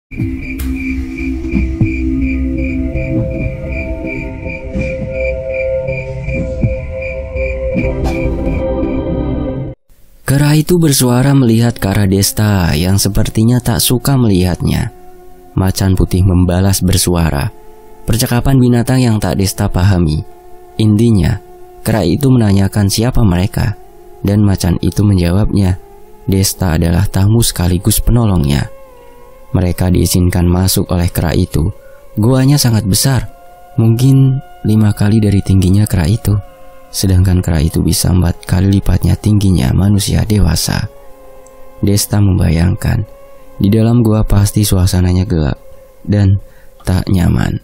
Kera itu bersuara melihat ke arah Desta yang sepertinya tak suka melihatnya. Macan putih membalas bersuara. Percakapan binatang yang tak Desta pahami. Intinya, kera itu menanyakan siapa mereka, dan macan itu menjawabnya, Desta adalah tamu sekaligus penolongnya. Mereka diizinkan masuk oleh kera itu. Guanya sangat besar, mungkin 5 kali dari tingginya kera itu. Sedangkan kera itu bisa 4 kali lipatnya tingginya manusia dewasa. Desta membayangkan, di dalam gua pasti suasananya gelap dan tak nyaman.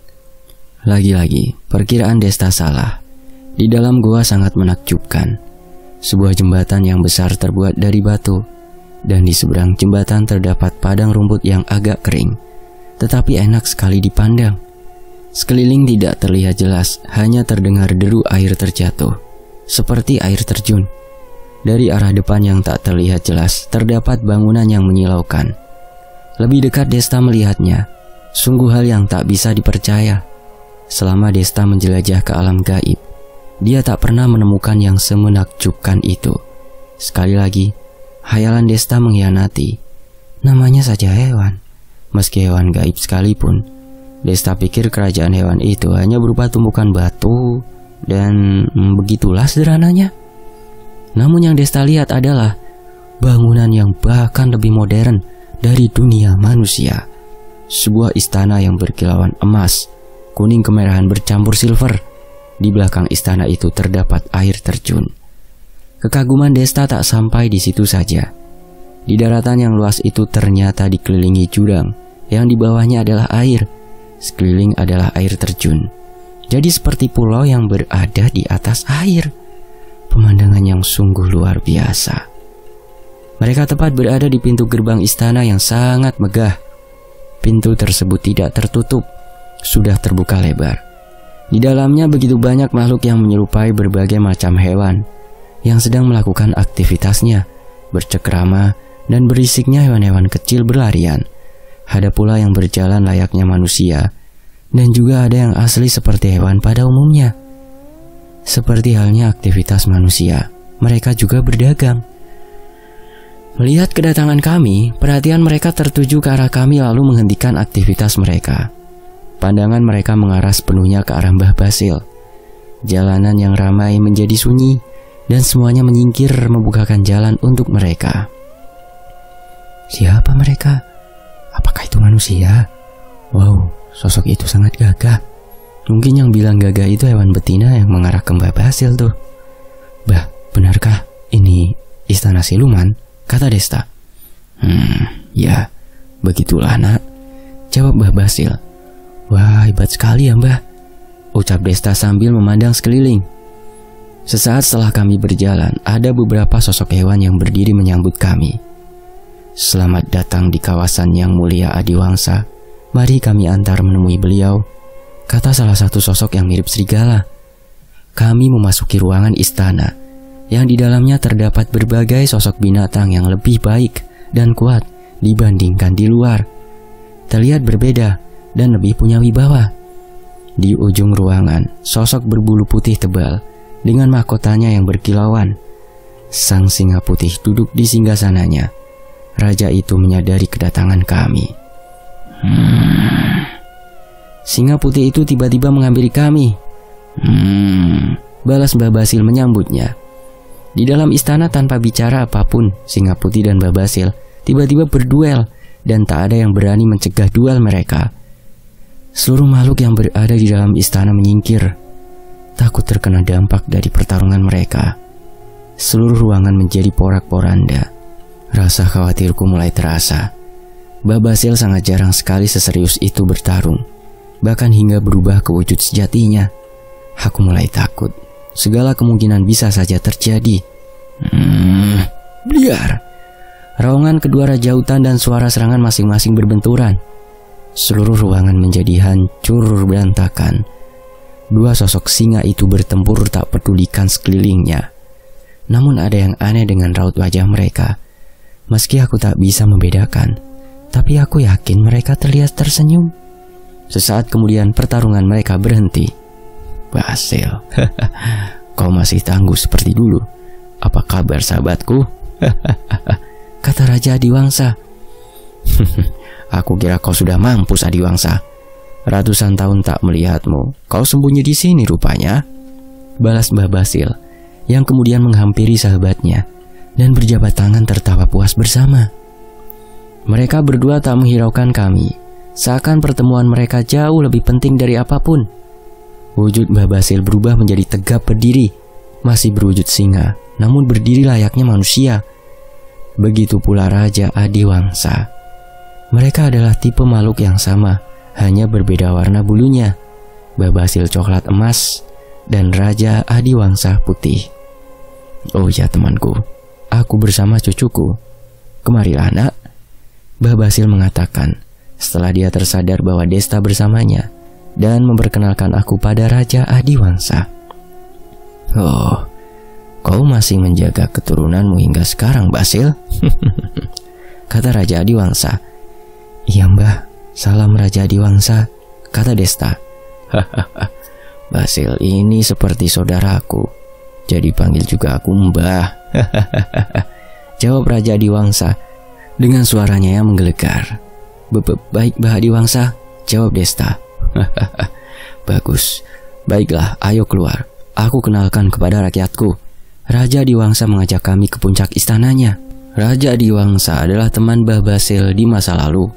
Lagi-lagi, perkiraan Desta salah. Di dalam gua sangat menakjubkan. Sebuah jembatan yang besar terbuat dari batu, dan di seberang jembatan terdapat padang rumput yang agak kering, tetapi enak sekali dipandang. Sekeliling tidak terlihat jelas, hanya terdengar deru air terjatuh, seperti air terjun. Dari arah depan yang tak terlihat jelas, terdapat bangunan yang menyilaukan. Lebih dekat Desta melihatnya, sungguh hal yang tak bisa dipercaya. Selama Desta menjelajah ke alam gaib, dia tak pernah menemukan yang semenakjubkan itu. Sekali lagi, hayalan Desta mengkhianati. Namanya saja hewan. Meski hewan gaib sekalipun, Desta pikir kerajaan hewan itu hanya berupa tumpukan batu, dan begitulah sederhananya. Namun yang Desta lihat adalah bangunan yang bahkan lebih modern dari dunia manusia. Sebuah istana yang berkilauan emas, kuning kemerahan bercampur silver. Di belakang istana itu terdapat air terjun. Kekaguman Desta tak sampai di situ saja. Di daratan yang luas itu ternyata dikelilingi jurang, yang di bawahnya adalah air. Sekeliling adalah air terjun. Jadi seperti pulau yang berada di atas air. Pemandangan yang sungguh luar biasa. Mereka tepat berada di pintu gerbang istana yang sangat megah. Pintu tersebut tidak tertutup, sudah terbuka lebar. Di dalamnya begitu banyak makhluk yang menyerupai berbagai macam hewan yang sedang melakukan aktivitasnya, bercengkrama dan berisiknya hewan-hewan kecil berlarian. Ada pula yang berjalan layaknya manusia, dan juga ada yang asli seperti hewan pada umumnya. Seperti halnya aktivitas manusia, mereka juga berdagang. Melihat kedatangan kami, perhatian mereka tertuju ke arah kami lalu menghentikan aktivitas mereka. Pandangan mereka mengarah sepenuhnya ke arah Mbah Basil. Jalanan yang ramai menjadi sunyi, dan semuanya menyingkir membukakan jalan untuk mereka. Siapa mereka? Apakah itu manusia? Wow, sosok itu sangat gagah. Mungkin yang bilang gagah itu hewan betina yang mengarah ke Mbah Basil tuh. Bah, benarkah ini istana siluman? Kata Desta. Ya, begitulah nak, jawab Mbah Basil. Wah, hebat sekali ya Mbah, ucap Desta sambil memandang sekeliling. Sesaat setelah kami berjalan, ada beberapa sosok hewan yang berdiri menyambut kami. Selamat datang di kawasan yang mulia Adiwangsa. Mari kami antar menemui beliau, kata salah satu sosok yang mirip serigala. Kami memasuki ruangan istana, yang di dalamnya terdapat berbagai sosok binatang yang lebih baik dan kuat dibandingkan di luar. Terlihat berbeda dan lebih punya wibawa. Di ujung ruangan, sosok berbulu putih tebal dengan mahkotanya yang berkilauan. Sang singa putih duduk di singgasananya. Raja itu menyadari kedatangan kami. Singa putih itu tiba-tiba menghampiri kami. Balas Mbah Basil menyambutnya. Di dalam istana tanpa bicara apapun, singa putih dan Mbah Basil tiba-tiba berduel, dan tak ada yang berani mencegah duel mereka. Seluruh makhluk yang berada di dalam istana menyingkir, takut terkena dampak dari pertarungan mereka. Seluruh ruangan menjadi porak-poranda. Rasa khawatirku mulai terasa. Mbah Basil sangat jarang sekali seserius itu bertarung, bahkan hingga berubah ke wujud sejatinya. Aku mulai takut. Segala kemungkinan bisa saja terjadi. Biar. Raungan kedua raja hutan dan suara serangan masing-masing berbenturan. Seluruh ruangan menjadi hancur berantakan. Dua sosok singa itu bertempur tak pedulikan sekelilingnya. Namun ada yang aneh dengan raut wajah mereka. Meski aku tak bisa membedakan, tapi aku yakin mereka terlihat tersenyum. Sesaat kemudian pertarungan mereka berhenti. Basil, kau masih tangguh seperti dulu. Apa kabar sahabatku? Kata Raja Adiwangsa. Aku kira kau sudah mampus Adiwangsa. Ratusan tahun tak melihatmu, kau sembunyi di sini rupanya. Balas Mbah Basil, yang kemudian menghampiri sahabatnya dan berjabat tangan tertawa puas bersama. Mereka berdua tak menghiraukan kami, seakan pertemuan mereka jauh lebih penting dari apapun. Wujud Mbah Basil berubah menjadi tegap berdiri, masih berwujud singa, namun berdiri layaknya manusia. Begitu pula Raja Adiwangsa. Mereka adalah tipe makhluk yang sama, hanya berbeda warna bulunya. Mbah Basil coklat emas dan Raja Adiwangsa putih. Oh ya temanku, aku bersama cucuku. Kemarilah nak, Mbah Basil mengatakan setelah dia tersadar bahwa Desta bersamanya dan memperkenalkan aku pada Raja Adiwangsa. Oh, kau masih menjaga keturunanmu hingga sekarang, Basil? Kata Raja Adiwangsa. Iya Mbah, salam Raja Adiwangsa, kata Desta. Basil ini seperti saudaraku, jadi panggil juga aku Mbah. Jawab Raja Adiwangsa dengan suaranya yang menggelegar. Baik Mbah Adiwangsa, jawab Desta. Bagus, baiklah, ayo keluar. Aku kenalkan kepada rakyatku. Raja Adiwangsa mengajak kami ke puncak istananya. Raja Adiwangsa adalah teman Mbah Basil di masa lalu.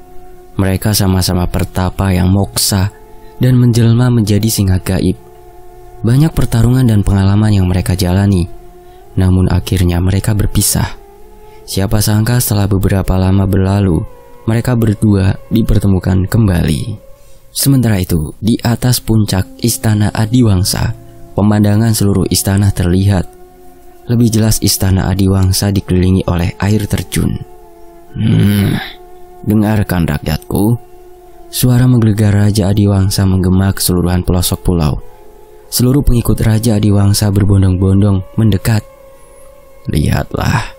Mereka sama-sama pertapa yang moksa dan menjelma menjadi singa gaib. Banyak pertarungan dan pengalaman yang mereka jalani, namun akhirnya mereka berpisah. Siapa sangka setelah beberapa lama berlalu, mereka berdua dipertemukan kembali. Sementara itu, di atas puncak istana Adiwangsa, pemandangan seluruh istana terlihat. Lebih jelas istana Adiwangsa dikelilingi oleh air terjun. Dengarkan rakyatku. Suara menggelegar Raja Adiwangsa menggema keseluruhan pelosok pulau. Seluruh pengikut Raja Adiwangsa berbondong-bondong mendekat. Lihatlah,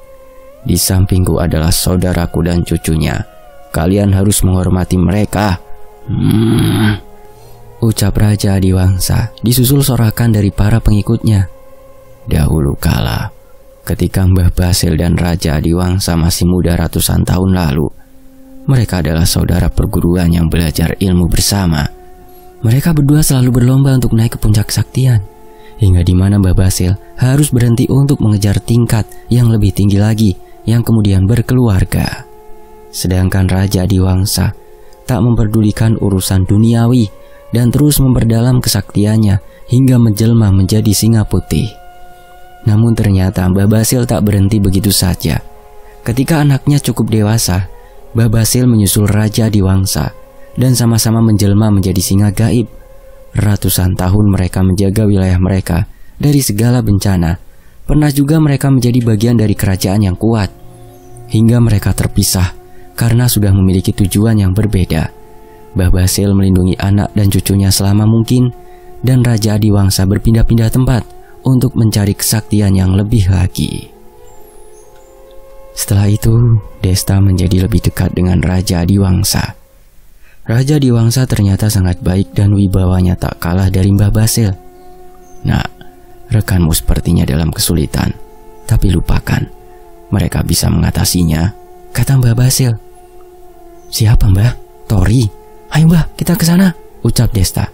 di sampingku adalah saudaraku dan cucunya. Kalian harus menghormati mereka. Ucap Raja Adiwangsa disusul sorakan dari para pengikutnya. Dahulu kala, ketika Mbah Basil dan Raja Adiwangsa masih muda ratusan tahun lalu, mereka adalah saudara perguruan yang belajar ilmu bersama. Mereka berdua selalu berlomba untuk naik ke puncak kesaktian, hingga di mana Mbah Basil harus berhenti untuk mengejar tingkat yang lebih tinggi lagi, yang kemudian berkeluarga. Sedangkan Raja Adiwangsa tak memperdulikan urusan duniawi dan terus memperdalam kesaktiannya hingga menjelma menjadi singa putih. Namun ternyata Mbah Basil tak berhenti begitu saja. Ketika anaknya cukup dewasa, Mbah Basil menyusul Raja Adiwangsa dan sama-sama menjelma menjadi singa gaib. Ratusan tahun mereka menjaga wilayah mereka dari segala bencana. Pernah juga mereka menjadi bagian dari kerajaan yang kuat, hingga mereka terpisah karena sudah memiliki tujuan yang berbeda. Mbah Basil melindungi anak dan cucunya selama mungkin, dan Raja Adiwangsa berpindah-pindah tempat untuk mencari kesaktian yang lebih lagi. Setelah itu, Desta menjadi lebih dekat dengan Raja Adiwangsa. Raja Adiwangsa ternyata sangat baik dan wibawanya tak kalah dari Mbah Basil. Nak, rekanmu sepertinya dalam kesulitan, tapi lupakan, mereka bisa mengatasinya, kata Mbah Basil. Siapa Mbah? Tori? Ayo Mbah, kita ke sana, ucap Desta.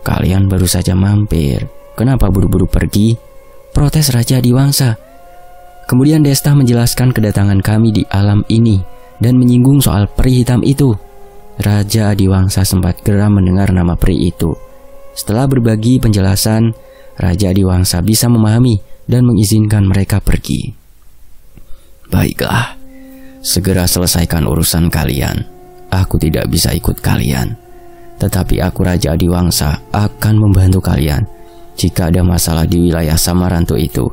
Kalian baru saja mampir, kenapa buru-buru pergi? Protes Raja Adiwangsa. Kemudian Desta menjelaskan kedatangan kami di alam ini dan menyinggung soal peri hitam itu. Raja Adiwangsa sempat geram mendengar nama peri itu. Setelah berbagi penjelasan, Raja Adiwangsa bisa memahami dan mengizinkan mereka pergi. Baiklah, segera selesaikan urusan kalian. Aku tidak bisa ikut kalian, tetapi aku Raja Adiwangsa akan membantu kalian jika ada masalah di wilayah Samarantu itu.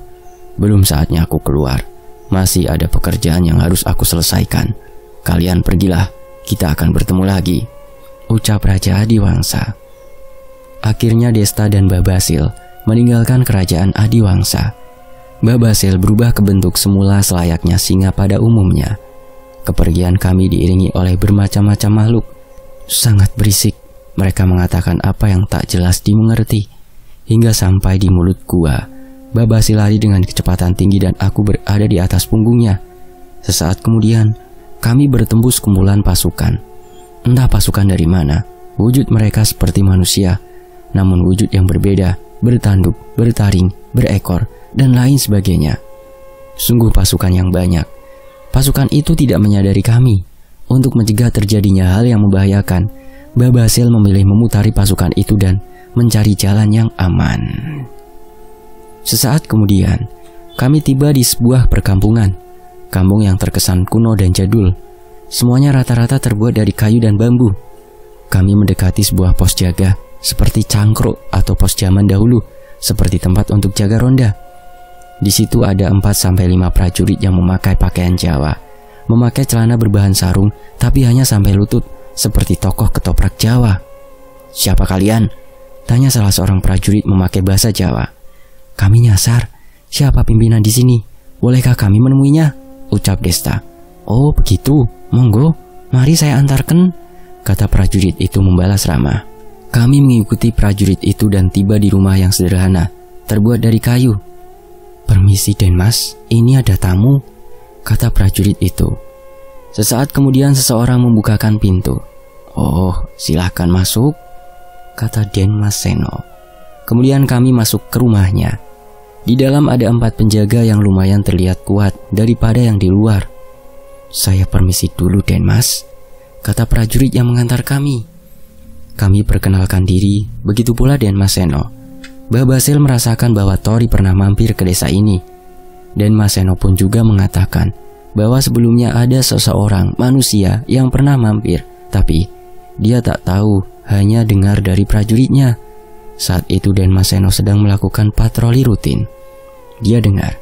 Belum saatnya aku keluar, masih ada pekerjaan yang harus aku selesaikan. Kalian pergilah, kita akan bertemu lagi, ucap Raja Adiwangsa. Akhirnya Desta dan Mbah Basil meninggalkan kerajaan Adiwangsa. Mbah Basil berubah ke bentuk semula selayaknya singa pada umumnya. Kepergian kami diiringi oleh bermacam-macam makhluk. Sangat berisik. Mereka mengatakan apa yang tak jelas dimengerti. Hingga sampai di mulut gua, Babasil lari dengan kecepatan tinggi dan aku berada di atas punggungnya. Sesaat kemudian, kami bertembus kumpulan pasukan. Entah pasukan dari mana. Wujud mereka seperti manusia, namun wujud yang berbeda, bertanduk, bertaring, berekor, dan lain sebagainya. Sungguh pasukan yang banyak. Pasukan itu tidak menyadari kami. Untuk mencegah terjadinya hal yang membahayakan, Babasil memilih memutari pasukan itu dan mencari jalan yang aman. Sesaat kemudian, kami tiba di sebuah perkampungan. Kampung yang terkesan kuno dan jadul. Semuanya rata-rata terbuat dari kayu dan bambu. Kami mendekati sebuah pos jaga, seperti cangkruk atau pos zaman dahulu, seperti tempat untuk jaga ronda. Di situ ada 4-5 prajurit yang memakai pakaian Jawa, memakai celana berbahan sarung, tapi hanya sampai lutut, seperti tokoh ketoprak Jawa. "Siapa kalian?" tanya salah seorang prajurit memakai bahasa Jawa. "Kami nyasar. Siapa pimpinan di sini? Bolehkah kami menemuinya?" ucap Desta. "Oh begitu, monggo, mari saya antarkan," kata prajurit itu membalas ramah. Kami mengikuti prajurit itu dan tiba di rumah yang sederhana, terbuat dari kayu. "Permisi Den Mas, ini ada tamu," kata prajurit itu. Sesaat kemudian seseorang membukakan pintu. "Oh, silahkan masuk," kata Den Mas Seno. Kemudian kami masuk ke rumahnya. Di dalam ada 4 penjaga yang lumayan terlihat kuat daripada yang di luar. "Saya permisi dulu Den Mas," kata prajurit yang mengantar kami. Kami perkenalkan diri, begitu pula Den Mas Seno. Babasil merasakan bahwa Tori pernah mampir ke desa ini. Dan Mas Seno pun juga mengatakan bahwa sebelumnya ada seseorang manusia yang pernah mampir, tapi dia tak tahu, hanya dengar dari prajuritnya. Saat itu Den Mas Seno sedang melakukan patroli rutin. Dia dengar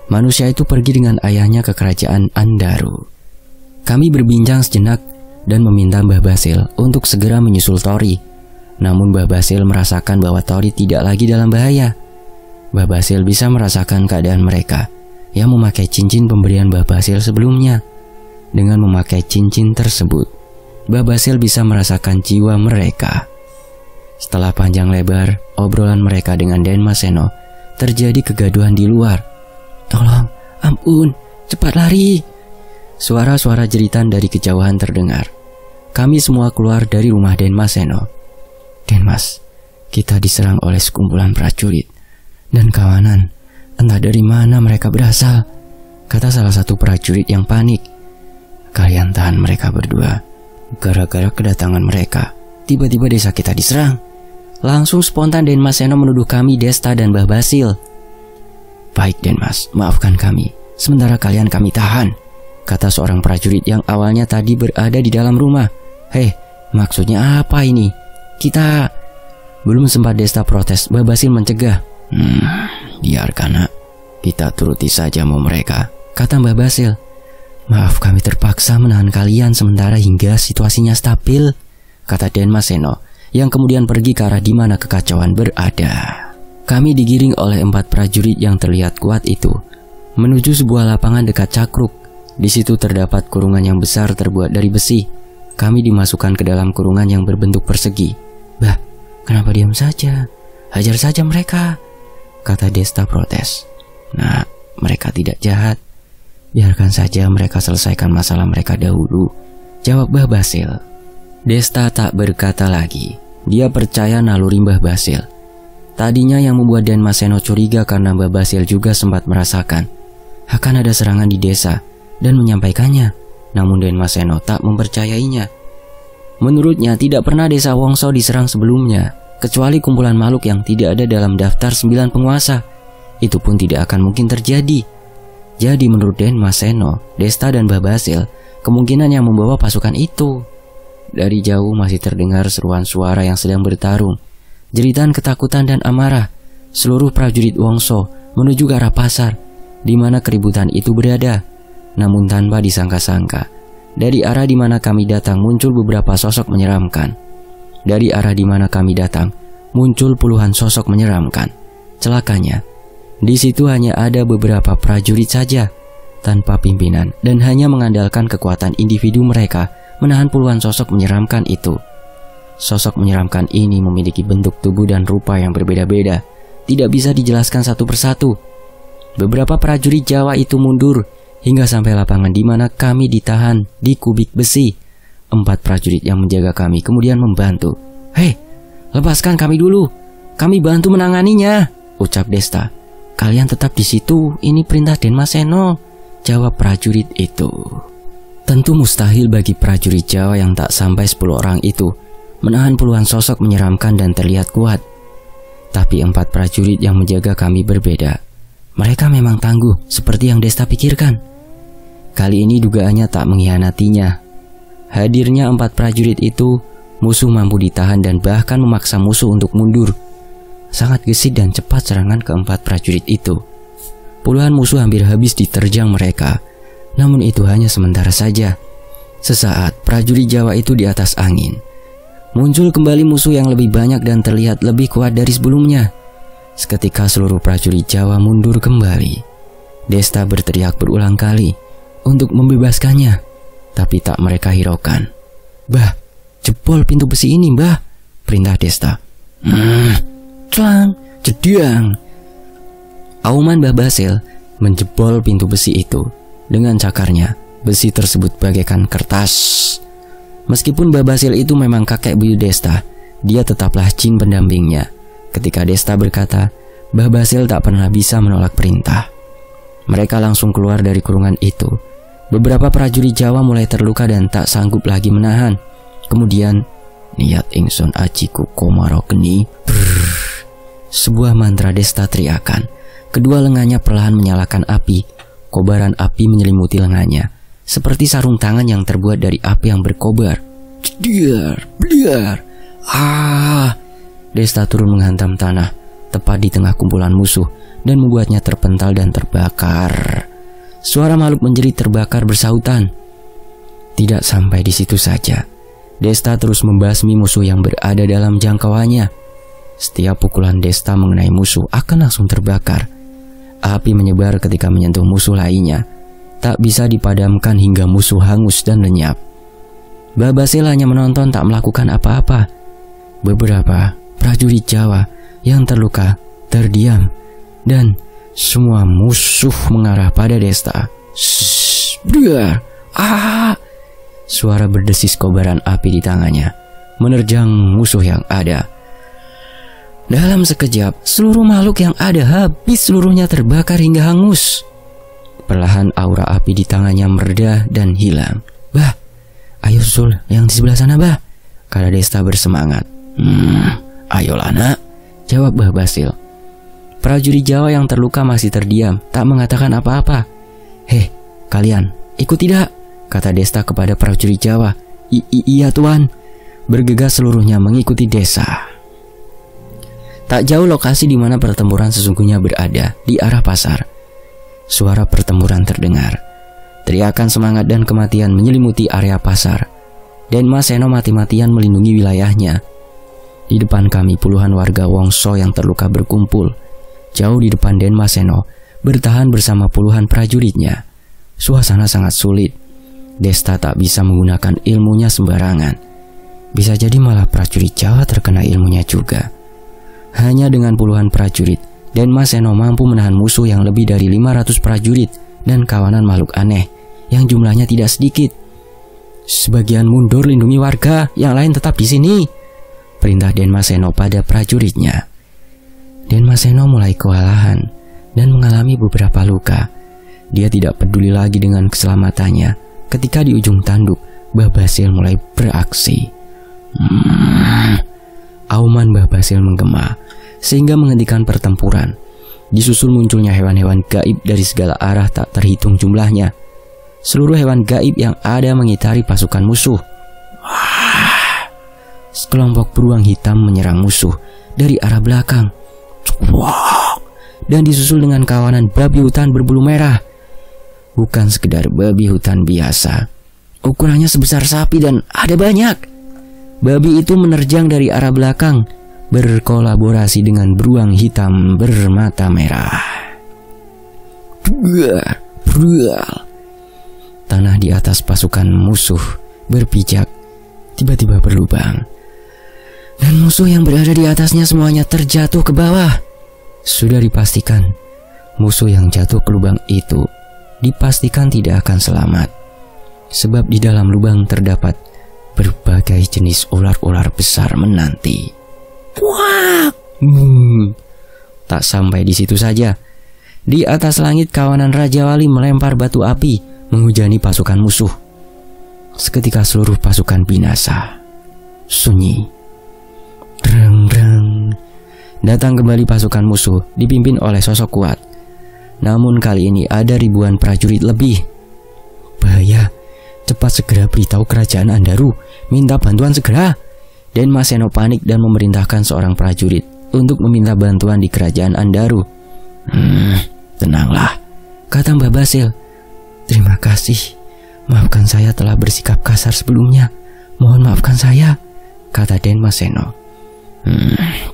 manusia itu pergi dengan ayahnya ke kerajaan Andaru. Kami berbincang sejenak dan meminta Mbah Basil untuk segera menyusul Tori. Namun Mbah Basil merasakan bahwa Tori tidak lagi dalam bahaya. Mbah Basil bisa merasakan keadaan mereka yang memakai cincin pemberian Mbah Basil sebelumnya. Dengan memakai cincin tersebut, Mbah Basil bisa merasakan jiwa mereka. Setelah panjang lebar obrolan mereka dengan Den Mas Seno, terjadi kegaduhan di luar. "Tolong, ampun, cepat lari!" Suara-suara jeritan dari kejauhan terdengar. Kami semua keluar dari rumah Den Mas Seno. "Den Mas, kita diserang oleh sekumpulan prajurit dan kawanan. Entah dari mana mereka berasal," kata salah satu prajurit yang panik. "Kalian tahan mereka berdua. Gara-gara kedatangan mereka, tiba-tiba desa kita diserang." Langsung spontan Den Mas Seno menuduh kami Desta dan Mbah Basil. "Baik Den Mas, maafkan kami. Sementara kalian kami tahan," kata seorang prajurit yang awalnya tadi berada di dalam rumah. "Hei, maksudnya apa ini? Kita..." Belum sempat Desta protes, Mbah Basil mencegah. Biarkan nak, kita turuti saja mau mereka," kata Mbah Basil. "Maaf, kami terpaksa menahan kalian sementara hingga situasinya stabil," kata Den Mas Seno, yang kemudian pergi ke arah di mana kekacauan berada. Kami digiring oleh 4 prajurit yang terlihat kuat itu menuju sebuah lapangan dekat Cakruk. Di situ terdapat kurungan yang besar terbuat dari besi. Kami dimasukkan ke dalam kurungan yang berbentuk persegi. "Bah, kenapa diam saja? Hajar saja mereka," kata Desta protes. "Nah, mereka tidak jahat. Biarkan saja mereka selesaikan masalah mereka dahulu," jawab Mbah Basil. Desta tak berkata lagi. Dia percaya naluri Mbah Basil. Tadinya yang membuat Den Mas Seno curiga karena Mbah Basil juga sempat merasakan akan ada serangan di desa dan menyampaikannya. Namun Den Mas Seno tak mempercayainya. Menurutnya tidak pernah desa Wongso diserang sebelumnya, kecuali kumpulan makhluk yang tidak ada dalam daftar 9 penguasa. Itu pun tidak akan mungkin terjadi. Jadi menurut Den Mas Seno, Desta dan Mbah Basil kemungkinan yang membawa pasukan itu. Dari jauh masih terdengar seruan suara yang sedang bertarung, jeritan ketakutan dan amarah. Seluruh prajurit Wongso menuju ke arah pasar, di mana keributan itu berada. Namun tanpa disangka-sangka, dari arah di mana kami datang muncul beberapa sosok menyeramkan. Dari arah di mana kami datang muncul puluhan sosok menyeramkan. Celakanya, di situ hanya ada beberapa prajurit saja. tanpa pimpinan dan hanya mengandalkan kekuatan individu mereka menahan puluhan sosok menyeramkan itu. Sosok menyeramkan ini memiliki bentuk tubuh dan rupa yang berbeda-beda, tidak bisa dijelaskan satu persatu. Beberapa prajurit Jawa itu mundur hingga sampai lapangan di mana kami ditahan di kubik besi. 4 prajurit yang menjaga kami kemudian membantu. "Hei, lepaskan kami dulu. Kami bantu menanganinya," ucap Desta. "Kalian tetap di situ, ini perintah Den Mas Seno," jawab prajurit itu. Tentu mustahil bagi prajurit Jawa yang tak sampai 10 orang itu menahan puluhan sosok menyeramkan dan terlihat kuat. Tapi 4 prajurit yang menjaga kami berbeda. Mereka memang tangguh seperti yang Desta pikirkan. Kali ini dugaannya tak mengkhianatinya. Hadirnya 4 prajurit itu, musuh mampu ditahan dan bahkan memaksa musuh untuk mundur. Sangat gesit dan cepat serangan ke-4 prajurit itu. Puluhan musuh hampir habis diterjang mereka. Namun itu hanya sementara saja. Sesaat prajurit Jawa itu di atas angin. Muncul kembali musuh yang lebih banyak dan terlihat lebih kuat dari sebelumnya. Seketika seluruh prajurit Jawa mundur kembali. Desta berteriak berulang kali untuk membebaskannya. Tapi tak mereka hiraukan. "Bah, jebol pintu besi ini, Mbah," perintah Desta. Clang, jedang. Auman Mbah Basil menjebol pintu besi itu. Dengan cakarnya, besi tersebut bagaikan kertas. Meskipun Mbah Basil itu memang kakek buyut Desta, dia tetaplah jin pendampingnya. Ketika Desta berkata, Mbah Basil tak pernah bisa menolak perintah. Mereka langsung keluar dari kurungan itu. Beberapa prajurit Jawa mulai terluka dan tak sanggup lagi menahan. Kemudian, "Niat ingsun ajiku komaro geni." Sebuah mantra Desta teriakan. Kedua lengannya perlahan menyalakan api. Kobaran api menyelimuti lengannya, seperti sarung tangan yang terbuat dari api yang berkobar. Jedar, beliar. Desta turun menghantam tanah, tepat di tengah kumpulan musuh, dan membuatnya terpental dan terbakar. Suara makhluk menjerit terbakar bersautan. Tidak sampai di situ saja. Desta terus membasmi musuh yang berada dalam jangkauannya. Setiap pukulan Desta mengenai musuh akan langsung terbakar. Api menyebar ketika menyentuh musuh lainnya. Tak bisa dipadamkan hingga musuh hangus dan lenyap. Mbah Basil hanya menonton, tak melakukan apa-apa. Beberapa prajurit Jawa yang terluka terdiam. Dan semua musuh mengarah pada Desta. Suara berdesis kobaran api di tangannya menerjang musuh yang ada. Dalam sekejap, seluruh makhluk yang ada habis seluruhnya terbakar hingga hangus. Perlahan aura api di tangannya mereda dan hilang. "Bah, ayo susul yang di sebelah sana, Bah," kata Desta bersemangat. "Ayolah nak," jawab Mbah Basil. Prajurit Jawa yang terluka masih terdiam, tak mengatakan apa-apa. "Hei, kalian, ikut tidak?" kata Desta kepada prajurit Jawa. Iya tuan." Bergegas seluruhnya mengikuti Desta. Tak jauh lokasi di mana pertempuran sesungguhnya berada, di arah pasar. Suara pertempuran terdengar. Teriakan semangat dan kematian menyelimuti area pasar. Dan Mas Seno mati-matian melindungi wilayahnya. Di depan kami puluhan warga Wongso yang terluka berkumpul. Jauh di depan Den Mas Seno, bertahan bersama puluhan prajuritnya. Suasana sangat sulit. Desta tak bisa menggunakan ilmunya sembarangan. Bisa jadi malah prajurit Jawa terkena ilmunya juga. Hanya dengan puluhan prajurit, Den Mas Seno mampu menahan musuh yang lebih dari 500 prajurit dan kawanan makhluk aneh yang jumlahnya tidak sedikit. "Sebagian mundur lindungi warga, yang lain tetap di sini," perintah Den Mas Seno pada prajuritnya. Den Mas Seno mulai kewalahan dan mengalami beberapa luka. Dia tidak peduli lagi dengan keselamatannya. Ketika di ujung tanduk, Mbah Basil mulai beraksi. Auman Mbah Basil menggema sehingga menghentikan pertempuran. Disusul munculnya hewan-hewan gaib dari segala arah tak terhitung jumlahnya. Seluruh hewan gaib yang ada mengitari pasukan musuh. Sekelompok beruang hitam menyerang musuh dari arah belakang. Dan disusul dengan kawanan babi hutan berbulu merah. Bukan sekedar babi hutan biasa. Ukurannya sebesar sapi dan ada banyak. Babi itu menerjang dari arah belakang, berkolaborasi dengan beruang hitam bermata merah. Brual. Tanah di atas pasukan musuh berpijak, tiba-tiba berlubang. Dan musuh yang berada di atasnya semuanya terjatuh ke bawah. Sudah dipastikan, musuh yang jatuh ke lubang itu dipastikan tidak akan selamat. Sebab di dalam lubang terdapat berbagai jenis ular-ular besar menanti. Wah! Tak sampai di situ saja. Di atas langit kawanan Raja Wali melempar batu api menghujani pasukan musuh. Seketika seluruh pasukan binasa. Sunyi. Reng-reng. Datang kembali pasukan musuh dipimpin oleh sosok kuat. Namun kali ini ada ribuan prajurit lebih. Bahaya. Cepat segera beritahu kerajaan Andaru, minta bantuan segera. Dan Mas Seno panik dan memerintahkan seorang prajurit untuk meminta bantuan di kerajaan Andaru. Tenanglah, kata Mbah Basil. Terima kasih. Maafkan saya telah bersikap kasar sebelumnya. Mohon maafkan saya, kata Den Mas Seno.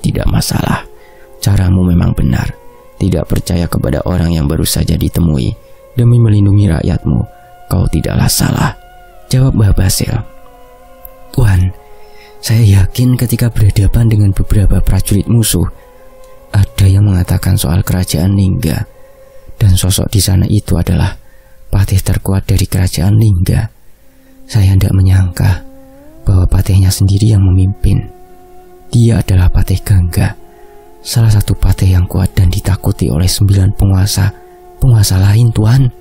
Tidak masalah. Caramu memang benar. Tidak percaya kepada orang yang baru saja ditemui demi melindungi rakyatmu. Kau tidaklah salah, jawab Mbah Basil. Tuan, saya yakin ketika berhadapan dengan beberapa prajurit musuh, ada yang mengatakan soal kerajaan Lingga. Dan sosok di sana itu adalah patih terkuat dari kerajaan Lingga. Saya tidak menyangka bahwa patihnya sendiri yang memimpin. Dia adalah Patih Gangga, salah satu patih yang kuat dan ditakuti oleh 9 penguasa lain, Tuan.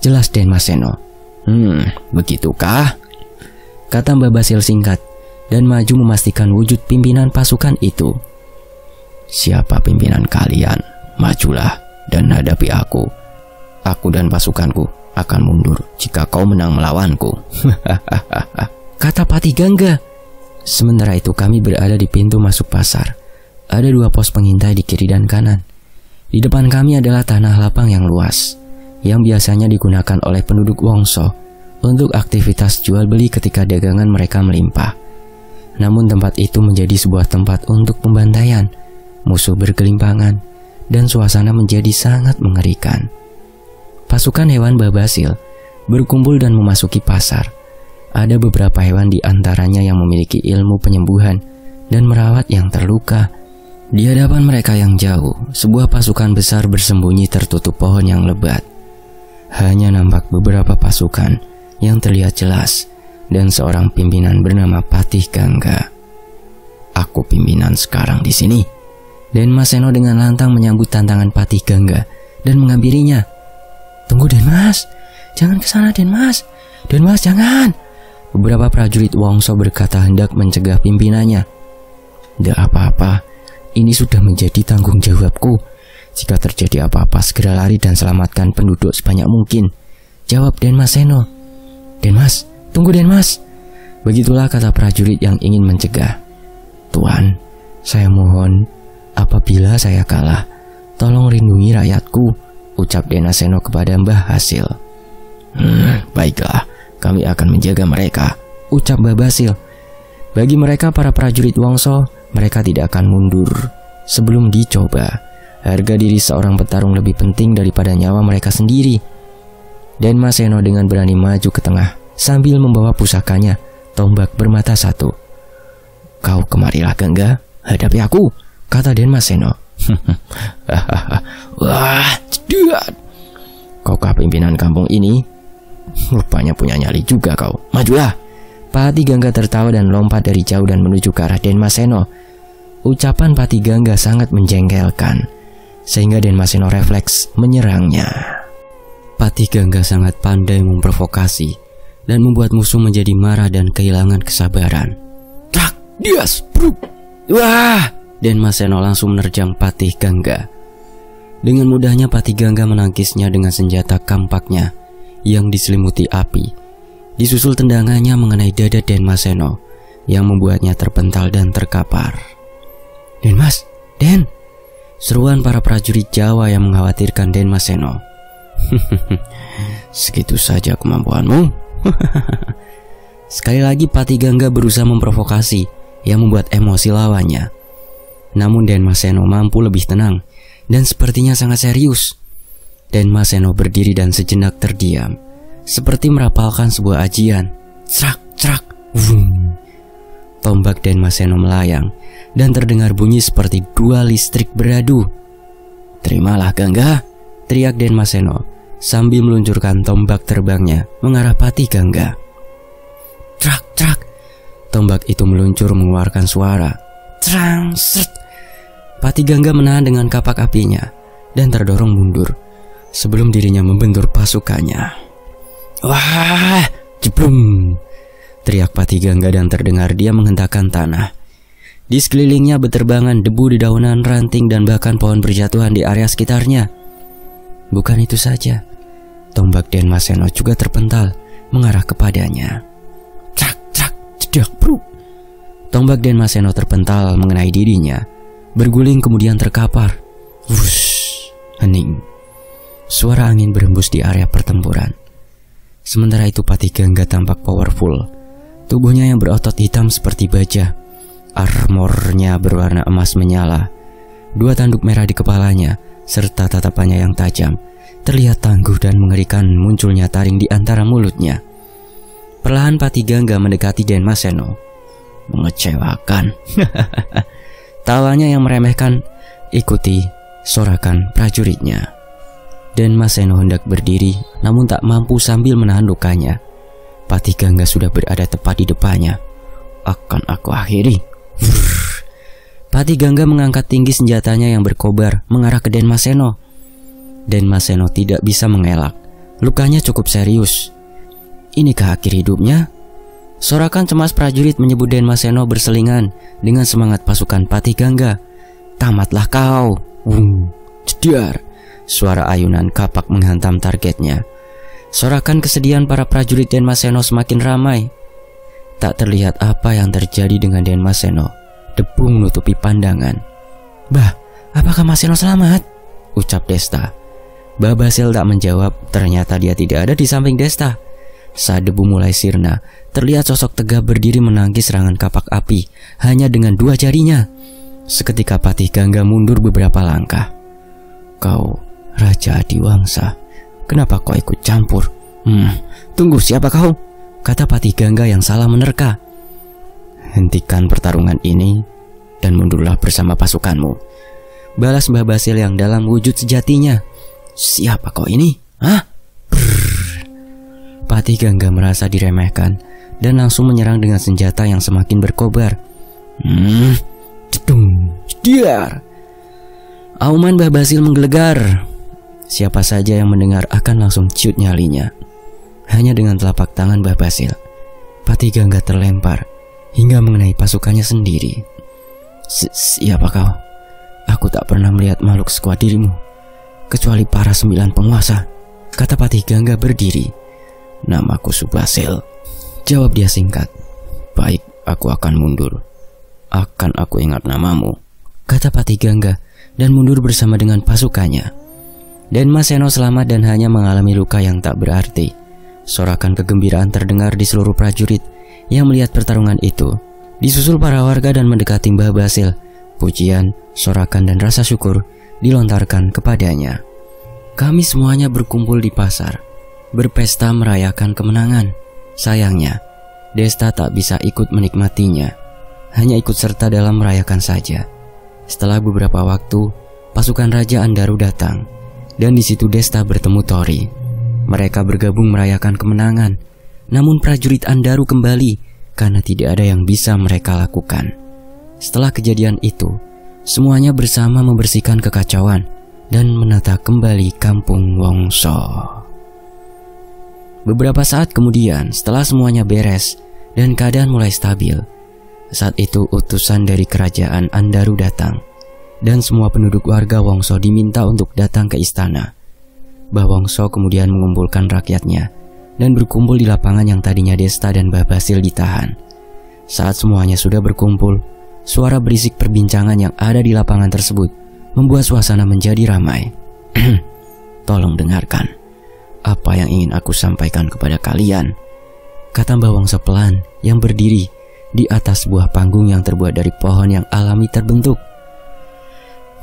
Jelas Den Mas Seno. Begitukah? Kata Mbah Basil singkat dan maju memastikan wujud pimpinan pasukan itu. Siapa pimpinan kalian? Majulah dan hadapi aku. Aku dan pasukanku akan mundur jika kau menang melawanku. Kata Patih Gangga. Sementara itu kami berada di pintu masuk pasar. Ada 2 pos pengintai di kiri dan kanan. Di depan kami adalah tanah lapang yang luas, yang biasanya digunakan oleh penduduk Wongso untuk aktivitas jual beli ketika dagangan mereka melimpah. Namun tempat itu menjadi sebuah tempat untuk pembantaian. Musuh bergelimpangan dan suasana menjadi sangat mengerikan. Pasukan hewan Mbah Basil berkumpul dan memasuki pasar. Ada beberapa hewan di antaranya yang memiliki ilmu penyembuhan dan merawat yang terluka. Di hadapan mereka yang jauh, sebuah pasukan besar bersembunyi tertutup pohon yang lebat. Hanya nampak beberapa pasukan yang terlihat jelas dan seorang pimpinan bernama Patih Gangga. Aku pimpinan sekarang di sini. Dan Mas Seno dengan lantang menyambut tantangan Patih Gangga dan menghampirinya. Tunggu Den Mas, jangan ke sana Den Mas. Den Mas jangan. Beberapa prajurit Wongso berkata hendak mencegah pimpinannya. Tidak apa-apa, ini sudah menjadi tanggung jawabku. Jika terjadi apa-apa segera lari dan selamatkan penduduk sebanyak mungkin, jawab Den Mas Seno. Den Mas, tunggu Den Mas. Begitulah kata prajurit yang ingin mencegah. Tuan, saya mohon, apabila saya kalah, tolong lindungi rakyatku, ucap Den Mas Seno kepada Mbah Basil. Baiklah, kami akan menjaga mereka, ucap Mbah Basil. Bagi mereka para prajurit Wongso, mereka tidak akan mundur sebelum dicoba. Harga diri seorang petarung lebih penting daripada nyawa mereka sendiri. Dan Mas Seno dengan berani maju ke tengah sambil membawa pusakanya, tombak bermata 1. Kau kemarilah Gangga, hadapi aku, kata Den Mas Seno. Wah, cedat. Kaukah pimpinan kampung ini? Rupanya punya nyali juga kau. Majulah. Patih Gangga tertawa dan lompat dari jauh dan menuju ke arah Den Mas Seno. Ucapan Patih Gangga sangat menjengkelkan, sehingga Den Mas Seno refleks menyerangnya. Patih Gangga sangat pandai memprovokasi dan membuat musuh menjadi marah dan kehilangan kesabaran. Trak, dias, bruk. Wah! Den Mas Seno langsung menerjang Patih Gangga. Dengan mudahnya Patih Gangga menangkisnya dengan senjata kampaknya yang diselimuti api. Disusul tendangannya mengenai dada Den Mas Seno yang membuatnya terpental dan terkapar. Den Mas, Den! Seruan para prajurit Jawa yang mengkhawatirkan Den Mas Seno. Segitu saja kemampuanmu? Sekali lagi Patih Gangga berusaha memprovokasi yang membuat emosi lawannya. Namun Den Mas Seno mampu lebih tenang dan sepertinya sangat serius. Dan Mas Seno berdiri dan sejenak terdiam, seperti merapalkan sebuah ajian. Crak, crak, wung. Tombak Den Mas Seno melayang, dan terdengar bunyi seperti dua listrik beradu. "Terimalah Gangga," teriak Den Mas Seno sambil meluncurkan tombak terbangnya mengarah Patih Gangga. Trak, trak. Tombak itu meluncur mengeluarkan suara. Trang, sret. Patih Gangga menahan dengan kapak apinya dan terdorong mundur sebelum dirinya membentur pasukannya. "Wah!" Jeblum, teriak Patih Gangga dan terdengar dia menghentakkan tanah. Di sekelilingnya berterbangan debu, dedaunan, ranting, dan bahkan pohon berjatuhan di area sekitarnya. Bukan itu saja, tombak Den Mas Seno juga terpental mengarah kepadanya. Cak, cak, cedak, bro. Tombak Den Mas Seno terpental mengenai dirinya, berguling kemudian terkapar. Wush, hening. Suara angin berembus di area pertempuran. Sementara itu Patih Gangga tampak powerful. Tubuhnya yang berotot hitam seperti baja. Armornya berwarna emas menyala. Dua tanduk merah di kepalanya serta tatapannya yang tajam terlihat tangguh dan mengerikan. Munculnya taring di antara mulutnya. Perlahan Patih Gangga mendekati Den Mas Seno. Mengecewakan. Tawanya yang meremehkan ikuti sorakan prajuritnya. Den Mas Seno hendak berdiri namun tak mampu sambil menahan lukanya. Patih Gangga sudah berada tepat di depannya. Akan aku akhiri. Patih Gangga mengangkat tinggi senjatanya yang berkobar mengarah ke Den Mas Seno. Den Mas Seno tidak bisa mengelak. Lukanya cukup serius. Inikah akhir hidupnya? Sorakan cemas prajurit menyebut Den Mas Seno berselingan dengan semangat pasukan Patih Gangga. Tamatlah kau. Wung, jedar. Suara ayunan kapak menghantam targetnya. Sorakan kesedihan para prajurit Den Mas Seno semakin ramai. Tak terlihat apa yang terjadi dengan Den Mas Seno. Debu menutupi pandangan. "Bah, apakah Mas Seno selamat?" ucap Desta. Bah Basil tak menjawab. Ternyata dia tidak ada di samping Desta. Saat debu mulai sirna, terlihat sosok tegap berdiri menangkis serangan kapak api hanya dengan dua jarinya. Seketika Patih Gangga mundur beberapa langkah. "Kau Raja Adiwangsa, kenapa kau ikut campur?" Tunggu, siapa kau?" kata Patih Gangga yang salah menerka. "Hentikan pertarungan ini dan mundurlah bersama pasukanmu," balas Mbah Basil yang dalam wujud sejatinya. "Siapa kau ini? Hah?" Patih Gangga merasa diremehkan dan langsung menyerang dengan senjata yang semakin berkobar. Cedung, cediar. Auman Mbah Basil menggelegar. Siapa saja yang mendengar akan langsung ciut nyalinya. Hanya dengan telapak tangan Mbah Basil, Patih Gangga terlempar hingga mengenai pasukannya sendiri. Siapa kau? Aku tak pernah melihat makhluk sekuat dirimu, kecuali para 9 penguasa, kata Patih Gangga berdiri. Namaku Subasil, jawab dia singkat. Baik, aku akan mundur. Akan aku ingat namamu, kata Patih Gangga dan mundur bersama dengan pasukannya. Den Mas Seno selamat dan hanya mengalami luka yang tak berarti. Sorakan kegembiraan terdengar di seluruh prajurit yang melihat pertarungan itu. Disusul para warga dan mendekati Mbah Basil. Pujian, sorakan dan rasa syukur dilontarkan kepadanya. Kami semuanya berkumpul di pasar, berpesta merayakan kemenangan. Sayangnya, Desta tak bisa ikut menikmatinya, hanya ikut serta dalam merayakan saja. Setelah beberapa waktu, pasukan Raja Andaru datang, dan di situ Desta bertemu Tori. Mereka bergabung merayakan kemenangan, namun prajurit Andaru kembali karena tidak ada yang bisa mereka lakukan. Setelah kejadian itu, semuanya bersama membersihkan kekacauan dan menata kembali kampung Wongso. Beberapa saat kemudian, setelah semuanya beres dan keadaan mulai stabil, saat itu utusan dari kerajaan Andaru datang, dan semua penduduk warga Wongso diminta untuk datang ke istana. Mbah Wongso kemudian mengumpulkan rakyatnya dan berkumpul di lapangan yang tadinya Desta dan Mbah Basil ditahan. Saat semuanya sudah berkumpul, suara berisik perbincangan yang ada di lapangan tersebut membuat suasana menjadi ramai. Tolong dengarkan apa yang ingin aku sampaikan kepada kalian, kata Mbah Wongso pelan yang berdiri di atas sebuah panggung yang terbuat dari pohon yang alami terbentuk.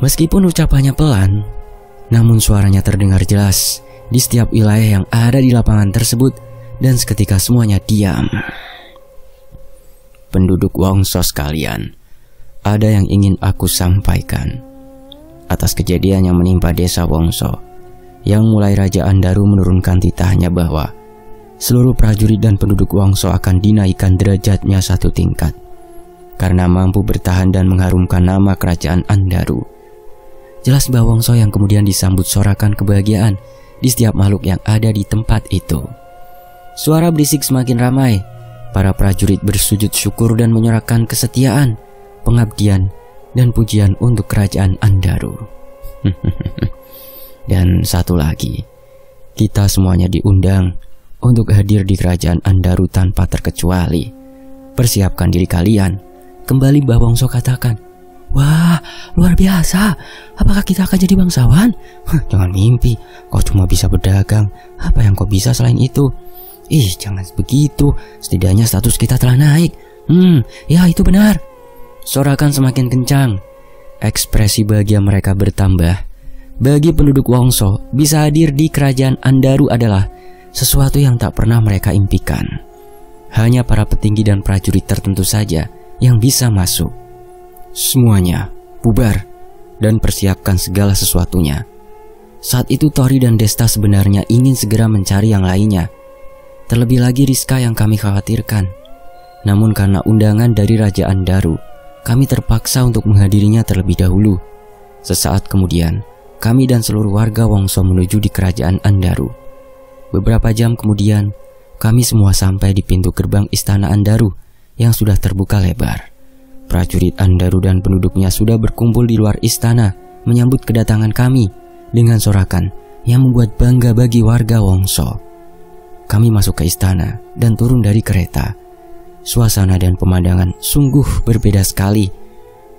Meskipun ucapannya pelan, Namun suaranya terdengar jelas di setiap wilayah yang ada di lapangan tersebut, dan seketika semuanya diam. Penduduk Wongso sekalian, ada yang ingin aku sampaikan atas kejadian yang menimpa desa Wongso, yang mulai Raja Andaru menurunkan titahnya bahwa seluruh prajurit dan penduduk Wongso akan dinaikkan derajatnya 1 tingkat karena mampu bertahan dan mengharumkan nama kerajaan Andaru. Jelas Mbah Wongso yang kemudian disambut sorakan kebahagiaan di setiap makhluk yang ada di tempat itu. Suara berisik semakin ramai. Para prajurit bersujud syukur dan menyerahkan kesetiaan, pengabdian, dan pujian untuk kerajaan Andaru. Dan satu lagi, kita semuanya diundang untuk hadir di kerajaan Andaru tanpa terkecuali. Persiapkan diri kalian. Kembali Mbah Wongso katakan, "Wah, luar biasa. Apakah kita akan jadi bangsawan?" "Jangan mimpi, kau cuma bisa berdagang. Apa yang kau bisa selain itu?" "Ih, jangan begitu. Setidaknya status kita telah naik." Ya itu benar." Sorakan semakin kencang. Ekspresi bahagia mereka bertambah. Bagi penduduk Wongso, bisa hadir di kerajaan Andaru adalah sesuatu yang tak pernah mereka impikan. Hanya para petinggi dan prajurit tertentu saja yang bisa masuk. Semuanya bubar dan persiapkan segala sesuatunya. Saat itu Tori dan Desta sebenarnya ingin segera mencari yang lainnya. Terlebih lagi Rizka yang kami khawatirkan. Namun karena undangan dari Raja Andaru, kami terpaksa untuk menghadirinya terlebih dahulu. Sesaat kemudian, kami dan seluruh warga Wongso menuju di kerajaan Andaru. Beberapa jam kemudian, kami semua sampai di pintu gerbang istana Andaru yang sudah terbuka lebar. Prajurit Andaru dan penduduknya sudah berkumpul di luar istana menyambut kedatangan kami dengan sorakan yang membuat bangga bagi warga Wongso. Kami masuk ke istana dan turun dari kereta. Suasana dan pemandangan sungguh berbeda sekali.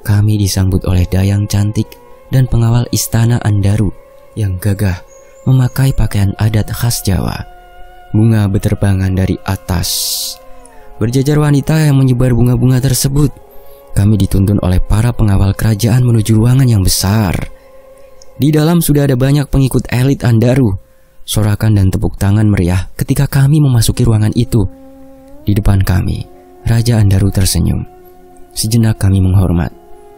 Kami disambut oleh dayang cantik dan pengawal istana Andaru yang gagah memakai pakaian adat khas Jawa. Bunga berterbangan dari atas. Berjajar wanita yang menyebar bunga-bunga tersebut. Kami dituntun oleh para pengawal kerajaan menuju ruangan yang besar. Di dalam sudah ada banyak pengikut elit Andaru. Sorakan dan tepuk tangan meriah ketika kami memasuki ruangan itu. Di depan kami, Raja Andaru tersenyum. Sejenak kami menghormat.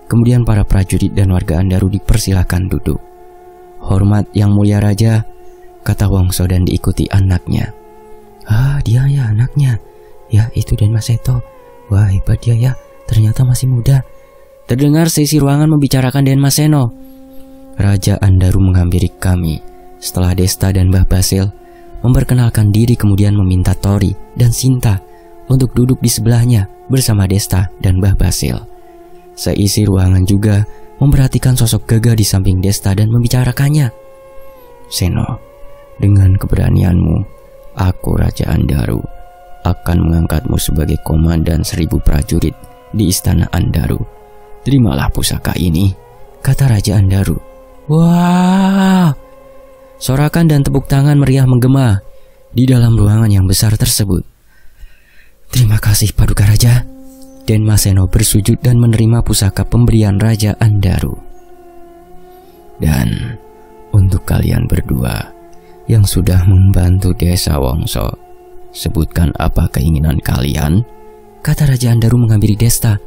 Kemudian para prajurit dan warga Andaru dipersilakan duduk. "Hormat yang mulia Raja," kata Wongso dan diikuti anaknya. "Ah, dia ya anaknya. Ya, itu Denmas Seto. Wah, hebat dia ya. Ternyata masih muda." Terdengar seisi ruangan membicarakan Denmas Seno. Raja Andaru menghampiri kami. Setelah Desta dan Mbah Basil memperkenalkan diri, kemudian meminta Tori dan Sinta untuk duduk di sebelahnya bersama Desta dan Mbah Basil. Seisi ruangan juga memperhatikan sosok gagah di samping Desta dan membicarakannya. "Seno, dengan keberanianmu, aku Raja Andaru akan mengangkatmu sebagai komandan 1000 prajurit di istana Andaru. Terimalah pusaka ini," kata Raja Andaru. "Wah!" Sorakan dan tepuk tangan meriah menggema di dalam ruangan yang besar tersebut. "Terima kasih Paduka Raja." Denmas Seno bersujud dan menerima pusaka pemberian Raja Andaru. "Dan untuk kalian berdua yang sudah membantu desa Wongso, sebutkan apa keinginan kalian," kata Raja Andaru menghampiri Desta.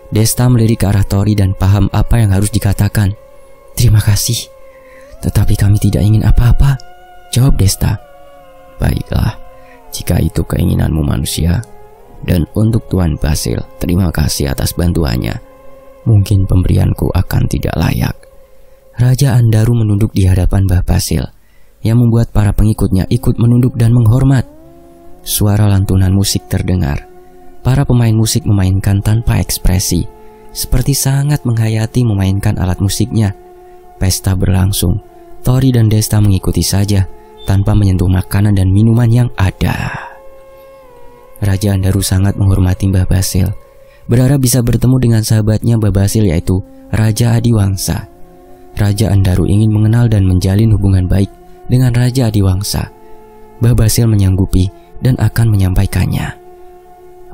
Desta melirik ke arah Tori dan paham apa yang harus dikatakan. "Terima kasih, tetapi kami tidak ingin apa-apa," jawab Desta. "Baiklah, jika itu keinginanmu manusia. Dan untuk Tuan Basil, terima kasih atas bantuannya. Mungkin pemberianku akan tidak layak." Raja Andaru menunduk di hadapan Mbah Basil, yang membuat para pengikutnya ikut menunduk dan menghormat. Suara lantunan musik terdengar. Para pemain musik memainkan tanpa ekspresi, seperti sangat menghayati memainkan alat musiknya. Pesta berlangsung. Tori dan Desta mengikuti saja tanpa menyentuh makanan dan minuman yang ada. Raja Andaru sangat menghormati Mbah Basil, berharap bisa bertemu dengan sahabatnya Mbah Basil, yaitu Raja Adiwangsa. Raja Andaru ingin mengenal dan menjalin hubungan baik dengan Raja Adiwangsa. Mbah Basil menyanggupi dan akan menyampaikannya.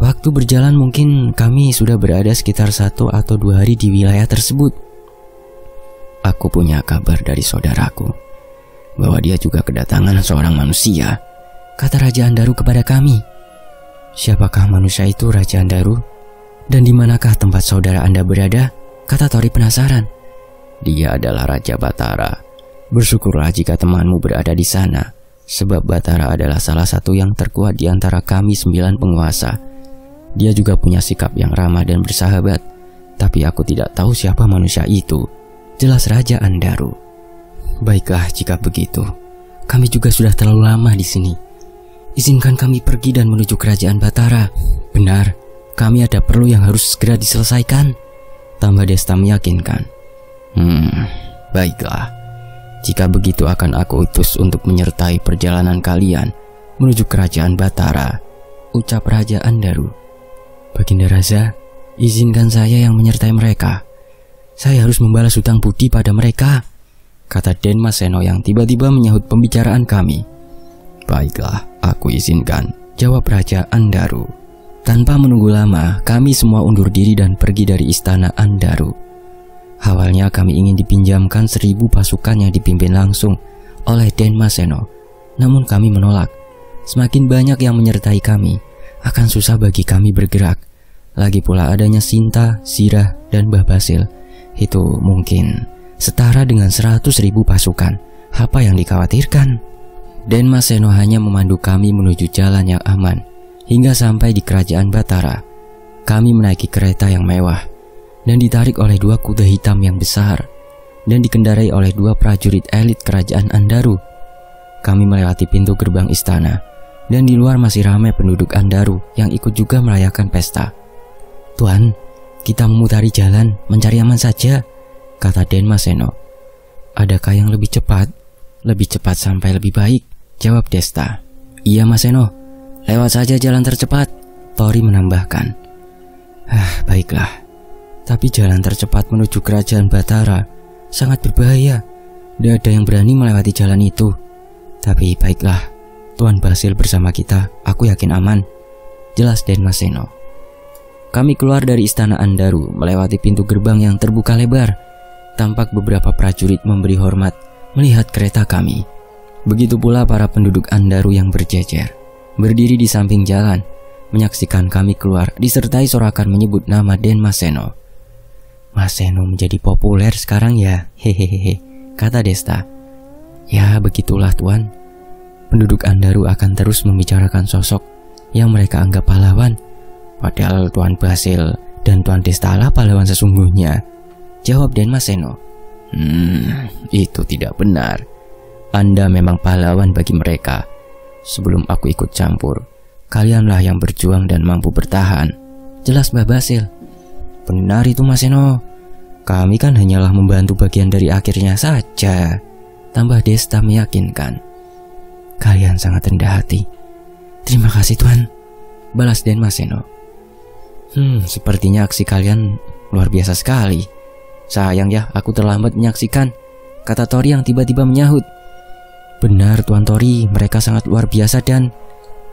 Waktu berjalan, mungkin kami sudah berada sekitar 1 atau 2 hari di wilayah tersebut. Aku punya kabar dari saudaraku bahwa dia juga kedatangan seorang manusia, kata Raja Andaru kepada kami. Siapakah manusia itu, Raja Andaru? Dan di manakah tempat saudara Anda berada? Kata Tori penasaran. Dia adalah Raja Batara. Bersyukurlah jika temanmu berada di sana, sebab Batara adalah salah satu yang terkuat di antara kami 9 penguasa. Dia juga punya sikap yang ramah dan bersahabat, tapi aku tidak tahu siapa manusia itu, jelas Raja Andaru. Baiklah jika begitu, kami juga sudah terlalu lama di sini. Izinkan kami pergi dan menuju kerajaan Batara. Benar, kami ada perlu yang harus segera diselesaikan, tambah Desta meyakinkan. Baiklah. Jika begitu akan aku utus untuk menyertai perjalanan kalian menuju kerajaan Batara, ucap Raja Andaru. Baginda Raja, izinkan saya yang menyertai mereka. Saya harus membalas hutang budi pada mereka, kata Den Mas Seno yang tiba-tiba menyahut pembicaraan kami. Baiklah, aku izinkan, jawab Raja Andaru. Tanpa menunggu lama, kami semua undur diri dan pergi dari istana Andaru. Awalnya kami ingin dipinjamkan 1000 pasukan yang dipimpin langsung oleh Den Mas Seno. Namun kami menolak. Semakin banyak yang menyertai kami, akan susah bagi kami bergerak. Lagi pula adanya Sinta, Sirah, dan Mbah Basil. Itu mungkin setara dengan 100.000 pasukan. Apa yang dikhawatirkan? Den Mas Seno hanya memandu kami menuju jalan yang aman hingga sampai di kerajaan Batara. Kami menaiki kereta yang mewah dan ditarik oleh 2 kuda hitam yang besar dan dikendarai oleh 2 prajurit elit kerajaan Andaru. Kami melewati pintu gerbang istana dan di luar masih ramai penduduk Andaru yang ikut juga merayakan pesta. Tuan, kita memutari jalan, mencari aman saja, kata Den Mas Seno. Adakah yang lebih cepat? Lebih cepat sampai lebih baik, jawab Desta. Iya Mas Seno, lewat saja jalan tercepat, Tori menambahkan. Baiklah. Tapi jalan tercepat menuju kerajaan Batara sangat berbahaya. Tidak ada yang berani melewati jalan itu. Tapi baiklah, Tuan Basil bersama kita, aku yakin aman, jelas Den Mas Seno. Kami keluar dari istana Andaru melewati pintu gerbang yang terbuka lebar. Tampak beberapa prajurit memberi hormat melihat kereta kami. Begitu pula para penduduk Andaru yang berjejer, berdiri di samping jalan, menyaksikan kami keluar disertai sorakan menyebut nama Den Mas Seno. Mas Seno menjadi populer sekarang ya, hehehe, kata Desta. Ya begitulah Tuan. Penduduk Andaru akan terus membicarakan sosok yang mereka anggap pahlawan. Padahal Tuan Basil dan Tuan Desta lah pahlawan sesungguhnya, jawab Den Mas Seno. Itu tidak benar. Anda memang pahlawan bagi mereka. Sebelum aku ikut campur, kalianlah yang berjuang dan mampu bertahan, jelas Mbah Basil. Benar itu Mas Seno. Kami kan hanyalah membantu bagian dari akhirnya saja, tambah Desta meyakinkan. Kalian sangat rendah hati. Terima kasih Tuan, balas Den Mas Seno. Sepertinya aksi kalian luar biasa sekali. Sayang ya aku terlambat menyaksikan, kata Tori yang tiba-tiba menyahut. Benar Tuan Tori, mereka sangat luar biasa dan,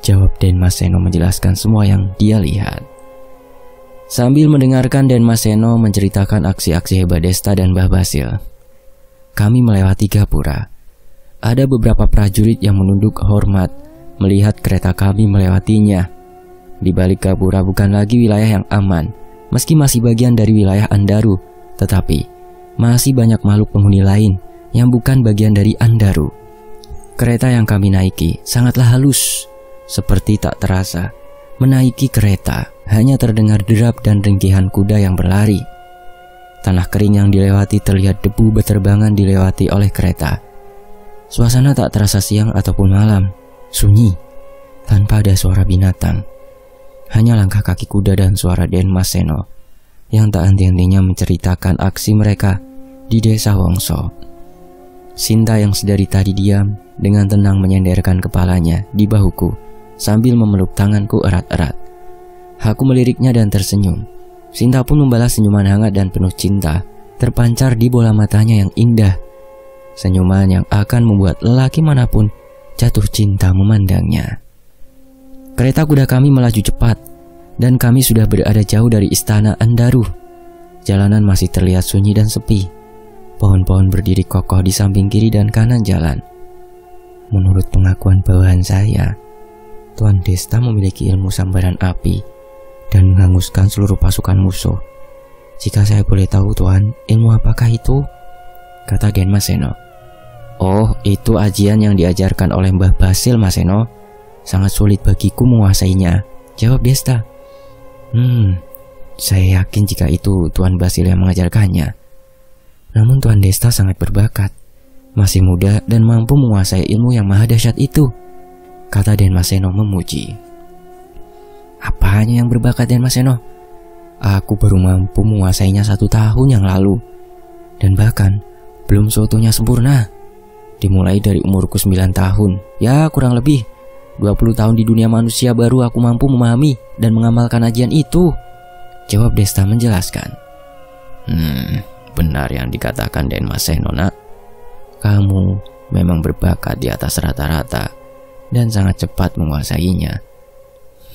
jawab Den Mas Seno menjelaskan semua yang dia lihat. Sambil mendengarkan Den Mas Seno menceritakan aksi-aksi hebat Desta dan Mbah Basil, kami melewati gapura. Ada beberapa prajurit yang menunduk hormat melihat kereta kami melewatinya. Di balik gapura bukan lagi wilayah yang aman, meski masih bagian dari wilayah Andaru, tetapi masih banyak makhluk penghuni lain yang bukan bagian dari Andaru. Kereta yang kami naiki sangatlah halus, seperti tak terasa. Menaiki kereta, hanya terdengar derap dan ringkihan kuda yang berlari. Tanah kering yang dilewati terlihat debu beterbangan dilewati oleh kereta. Suasana tak terasa siang ataupun malam, sunyi, tanpa ada suara binatang. Hanya langkah kaki kuda dan suara Den Mas Seno yang tak henti-hentinya menceritakan aksi mereka di desa Wongso. Sinta yang sedari tadi diam dengan tenang menyenderkan kepalanya di bahuku sambil memeluk tanganku erat-erat. Aku meliriknya dan tersenyum. Sinta pun membalas senyuman hangat dan penuh cinta terpancar di bola matanya yang indah. Senyuman yang akan membuat lelaki manapun jatuh cinta memandangnya. Kereta kuda kami melaju cepat dan kami sudah berada jauh dari istana Andaru. Jalanan masih terlihat sunyi dan sepi. Pohon-pohon berdiri kokoh di samping kiri dan kanan jalan. Menurut pengakuan bawahan saya, Tuan Desta memiliki ilmu sambaran api dan menghanguskan seluruh pasukan musuh. Jika saya boleh tahu Tuan, ilmu apakah itu? Kata Den Mas Seno. Oh, itu ajian yang diajarkan oleh Mbah Basil, Mas Seno. Sangat sulit bagiku menguasainya, jawab Desta. Saya yakin jika itu Tuan Basil yang mengajarkannya. Namun Tuan Desta sangat berbakat, masih muda dan mampu menguasai ilmu yang maha dahsyat itu, kata Den Mas Seno memuji. Apanya yang berbakat Den Mas Seno? Aku baru mampu menguasainya 1 tahun yang lalu, dan bahkan belum seutuhnya sempurna. Dimulai dari umurku 9 tahun, ya kurang lebih 20 tahun di dunia manusia baru aku mampu memahami dan mengamalkan ajian itu, jawab Desta menjelaskan. Benar yang dikatakan Den Mas Seno, nak. Kamu memang berbakat di atas rata-rata dan sangat cepat menguasainya.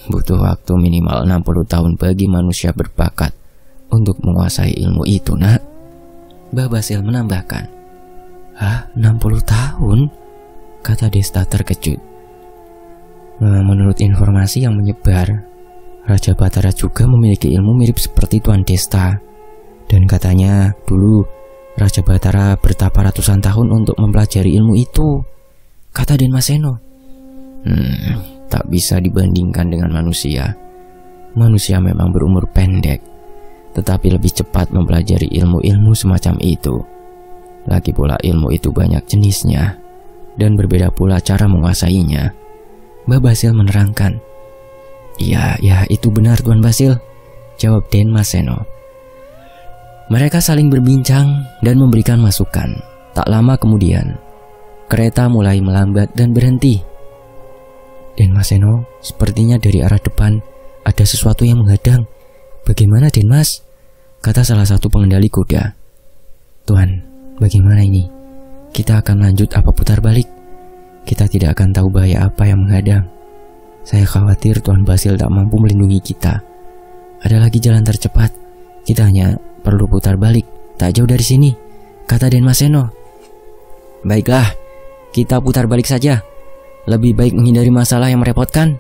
Butuh waktu minimal 60 tahun bagi manusia berbakat untuk menguasai ilmu itu, nak. Mbah Basil menambahkan. Hah, 60 tahun? Kata Desta terkejut. Menurut informasi yang menyebar, Raja Batara juga memiliki ilmu mirip seperti Tuan Desta. Dan katanya dulu Raja Batara bertapa ratusan tahun untuk mempelajari ilmu itu, kata Den Mas Seno. Tak bisa dibandingkan dengan manusia. Manusia memang berumur pendek, tetapi lebih cepat mempelajari ilmu-ilmu semacam itu. Lagi pula ilmu itu banyak jenisnya, dan berbeda pula cara menguasainya. Mbah Basil menerangkan. Ya itu benar Tuan Basil, jawab Den Mas Seno. Mereka saling berbincang dan memberikan masukan. Tak lama kemudian, kereta mulai melambat dan berhenti. Den Mas Seno, sepertinya dari arah depan ada sesuatu yang menghadang. Bagaimana Den Mas? Kata salah satu pengendali kuda. Tuan, bagaimana ini? Kita akan lanjut apa putar balik? Kita tidak akan tahu bahaya apa yang menghadang. Saya khawatir Tuan Basil tak mampu melindungi kita. Ada lagi jalan tercepat. Kita hanya perlu putar balik, tak jauh dari sini, kata Den Mas Seno. Baiklah, kita putar balik saja. Lebih baik menghindari masalah yang merepotkan,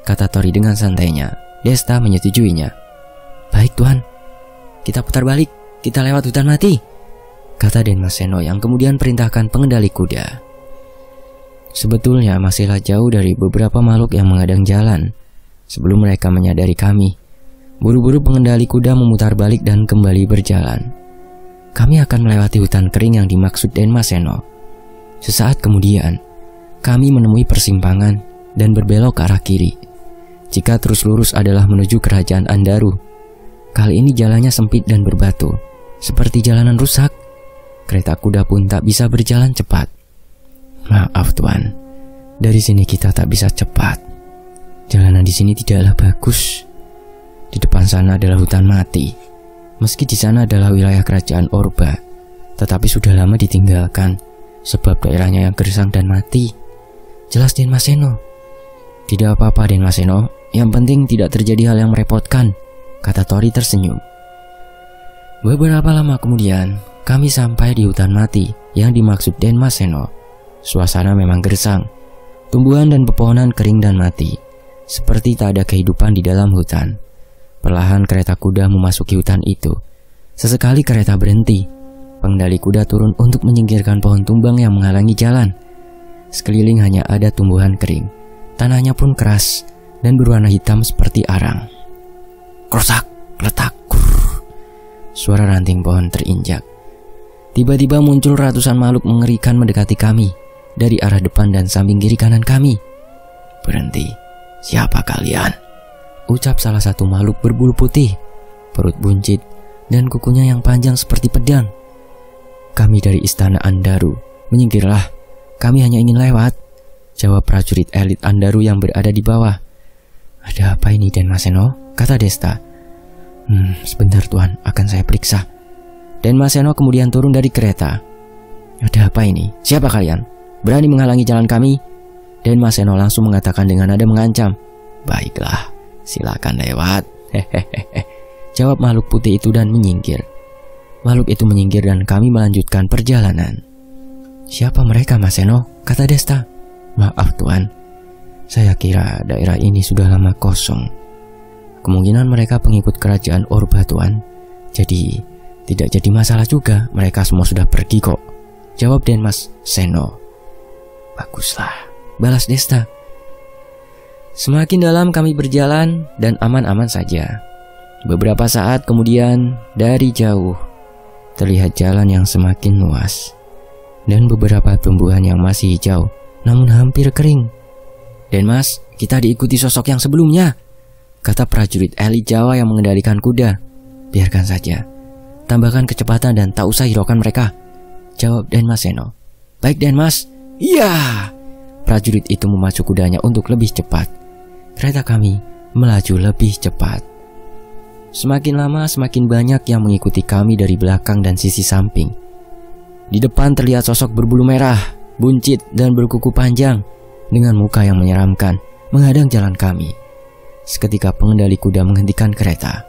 kata Tori dengan santainya. Desta menyetujuinya. Baik Tuan, kita putar balik, kita lewat hutan mati, kata Den Mas Seno yang kemudian perintahkan pengendali kuda. Sebetulnya masihlah jauh dari beberapa makhluk yang menghadang jalan. Sebelum mereka menyadari kami, buru-buru pengendali kuda memutar balik dan kembali berjalan. Kami akan melewati hutan kering yang dimaksud Den Mas Seno. Sesaat kemudian, kami menemui persimpangan dan berbelok ke arah kiri. Jika terus lurus adalah menuju kerajaan Andaru. Kali ini jalannya sempit dan berbatu, seperti jalanan rusak. Kereta kuda pun tak bisa berjalan cepat. Maaf Tuan, dari sini kita tak bisa cepat. Jalanan di sini tidaklah bagus. Di depan sana adalah hutan mati. Meski di sana adalah wilayah kerajaan Orba, tetapi sudah lama ditinggalkan sebab daerahnya yang gersang dan mati. Jelas Den Mas Seno. Tidak apa-apa Den Mas Seno, yang penting tidak terjadi hal yang merepotkan, kata Tori tersenyum. Beberapa lama kemudian, kami sampai di hutan mati yang dimaksud Den Mas Seno. Suasana memang gersang. Tumbuhan dan pepohonan kering dan mati, seperti tak ada kehidupan di dalam hutan. Perlahan kereta kuda memasuki hutan itu. Sesekali kereta berhenti. Pengendali kuda turun untuk menyingkirkan pohon tumbang yang menghalangi jalan. Sekeliling hanya ada tumbuhan kering. Tanahnya pun keras dan berwarna hitam seperti arang. Krosak, letak, kurr. Suara ranting pohon terinjak. Tiba-tiba muncul ratusan makhluk mengerikan mendekati kami dari arah depan dan samping kiri kanan kami. Berhenti, siapa kalian? Ucap salah satu makhluk berbulu putih, perut buncit, dan kukunya yang panjang seperti pedang. Kami dari istana Andaru. Menyingkirlah, kami hanya ingin lewat, jawab prajurit elit Andaru yang berada di bawah. Ada apa ini Den Mas Seno? Kata Desta. Sebentar Tuan, akan saya periksa. Den Mas Seno kemudian turun dari kereta. Ada apa ini? Siapa kalian? Berani menghalangi jalan kami? Den Mas Seno langsung mengatakan dengan nada mengancam. Baiklah, silakan lewat. Hehehe, jawab makhluk putih itu dan menyingkir. Makhluk itu menyingkir dan kami melanjutkan perjalanan. "Siapa mereka, Mas Seno?" kata Desta. "Maaf Tuan, saya kira daerah ini sudah lama kosong. Kemungkinan mereka pengikut kerajaan Orba Tuan. Jadi tidak jadi masalah juga, mereka semua sudah pergi kok," jawab Denmas Seno. "Baguslah," balas Desta. Semakin dalam kami berjalan dan aman-aman saja. Beberapa saat kemudian dari jauh terlihat jalan yang semakin luas dan beberapa tumbuhan yang masih hijau namun hampir kering. "Denmas, kita diikuti sosok yang sebelumnya," kata prajurit elit Jawa yang mengendalikan kuda. "Biarkan saja, tambahkan kecepatan dan tak usah hiraukan mereka," jawab Denmas Seno. "Baik Denmas." "Iya." Prajurit itu memacu kudanya untuk lebih cepat. Kereta kami melaju lebih cepat. Semakin lama semakin banyak yang mengikuti kami dari belakang dan sisi samping. Di depan terlihat sosok berbulu merah, buncit dan berkuku panjang dengan muka yang menyeramkan menghadang jalan kami. Seketika pengendali kuda menghentikan kereta.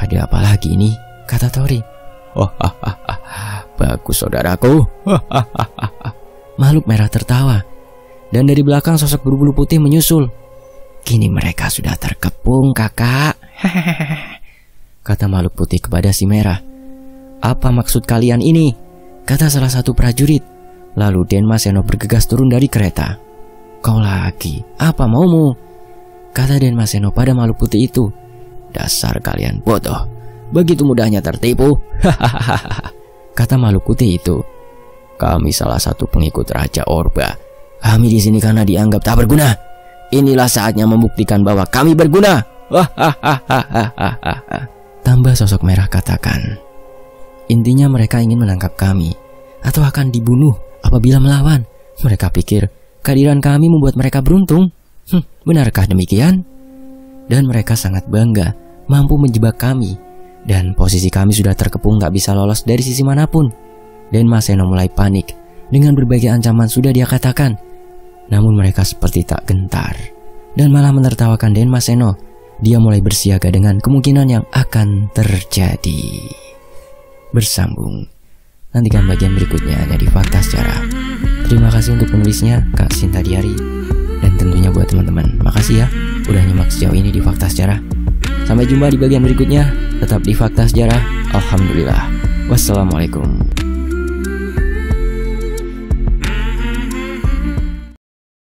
"Ada apa lagi ini?" kata Tori. "Bagus saudaraku." Makhluk merah tertawa dan dari belakang sosok berbulu putih menyusul. "Kini mereka sudah terkepung, kakak," kata makhluk putih kepada si merah. "Apa maksud kalian ini?" kata salah satu prajurit. Lalu Denmas Seno bergegas turun dari kereta. "Kau lagi, apa maumu?" kata Denmas Seno pada makhluk putih itu. "Dasar kalian bodoh, begitu mudahnya tertipu," kata makhluk putih itu. "Kami salah satu pengikut Raja Orba. Kami di sini karena dianggap tak berguna. Inilah saatnya membuktikan bahwa kami berguna." Tambah sosok merah katakan. Intinya mereka ingin menangkap kami atau akan dibunuh apabila melawan. Mereka pikir kehadiran kami membuat mereka beruntung. Benarkah demikian? Dan mereka sangat bangga mampu menjebak kami. Dan posisi kami sudah terkepung gak bisa lolos dari sisi manapun. Denmas Seno mulai panik. Dengan berbagai ancaman sudah dia katakan. Namun mereka seperti tak gentar dan malah menertawakan Denmas Seno. Dia mulai bersiaga dengan kemungkinan yang akan terjadi. Bersambung. Nantikan bagian berikutnya hanya di Fakta Sejarah. Terima kasih untuk penulisnya Kak Sinta Diari. Dan tentunya buat teman-teman, makasih ya udah nyimak sejauh ini di Fakta Sejarah. Sampai jumpa di bagian berikutnya. Tetap di Fakta Sejarah. Alhamdulillah. Wassalamualaikum.